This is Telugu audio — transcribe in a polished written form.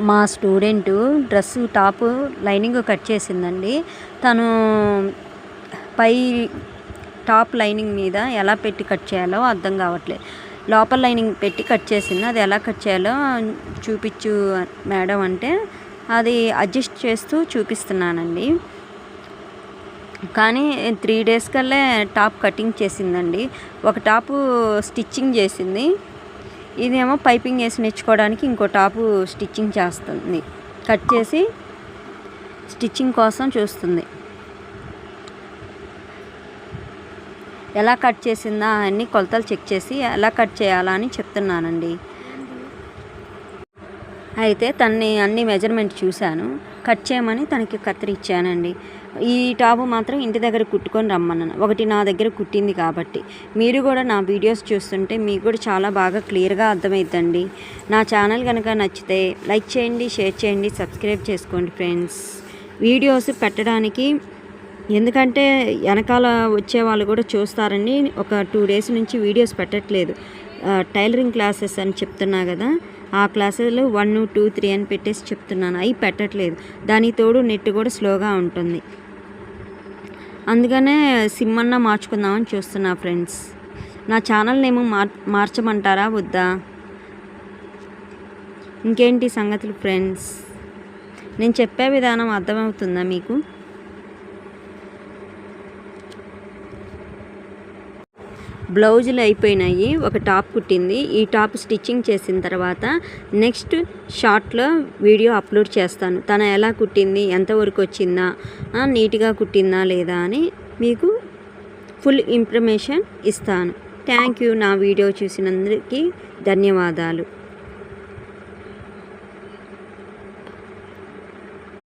మా student dress top lining cut చేసిందండి. తను పై టాప్ లైనింగ్ మీద ఎలా పెట్టి కట్ చేయాలో అర్థం కావట్లేదు. లోపల లైనింగ్ పెట్టి కట్ చేసింది. అది ఎలా కట్ చేయాలో చూపించు మేడం అంటే అది అడ్జస్ట్ చేస్తూ చూపిస్తున్నానండి. కానీ 3 days కల్లా టాప్ కటింగ్ చేసిందండి. ఒక టాపు స్టిచ్చింగ్ చేసింది. ఇదేమో పైపింగ్ వేసి నేర్చుకోవడానికి ఇంకో టాపు స్టిచ్చింగ్ చేస్తుంది. కట్ చేసి స్టిచ్చింగ్ కోసం చూస్తుంది. ఎలా కట్ చేసిందా అన్నీ కొలతలు చెక్ చేసి ఎలా కట్ చేయాలా అని చెప్తున్నానండి. అయితే తన్ని అన్ని మెజర్మెంట్ చూశాను. కట్ చేయమని తనకి కత్తిరి ఇచ్చానండి. ఈ టాపు మాత్రం ఇంటి దగ్గర కుట్టుకొని రమ్మన్నాను. ఒకటి నా దగ్గర కుట్టింది కాబట్టి. మీరు కూడా నా వీడియోస్ చూస్తుంటే మీకు కూడా చాలా బాగా క్లియర్గా అర్థమవుతుందండి. నా ఛానల్ కనుక నచ్చితే లైక్ చేయండి, షేర్ చేయండి, సబ్స్క్రైబ్ చేసుకోండి ఫ్రెండ్స్. వీడియోస్ పెట్టడానికి ఎందుకంటే వెనకాల వచ్చే వాళ్ళు కూడా చూస్తారని ఒక 2 days నుంచి వీడియోస్ పెట్టట్లేదు. టైలరింగ్ క్లాసెస్ అని చెప్తున్నా కదా, ఆ క్లాసులు 1, 2, 3 అని పెట్టేసి చెప్తున్నాను. అవి పెట్టట్లేదు. దానికి తోడు నెట్ కూడా స్లోగా ఉంటుంది. అందుకనే సిమ్ అన్నా మార్చుకుందామని చూస్తున్నా ఫ్రెండ్స్. నా ఛానల్ నేమో మార్చమంటారా వద్దా? ఇంకేంటి సంగతులు ఫ్రెండ్స్? నేను చెప్పే విధానం అర్థమవుతుందా మీకు? బ్లౌజులు అయిపోయినాయి. ఒక టాప్ కుట్టింది. ఈ టాప్ స్టిచ్చింగ్ చేసిన తర్వాత నెక్స్ట్ షార్ట్లో వీడియో అప్లోడ్ చేస్తాను. తను ఎలా కుట్టింది, ఎంతవరకు వచ్చిందా, నీట్గా కుట్టిందా లేదా అని మీకు ఫుల్ ఇన్ఫర్మేషన్ ఇస్తాను. Thank you. నా వీడియో చూసినందుకు ధన్యవాదాలు.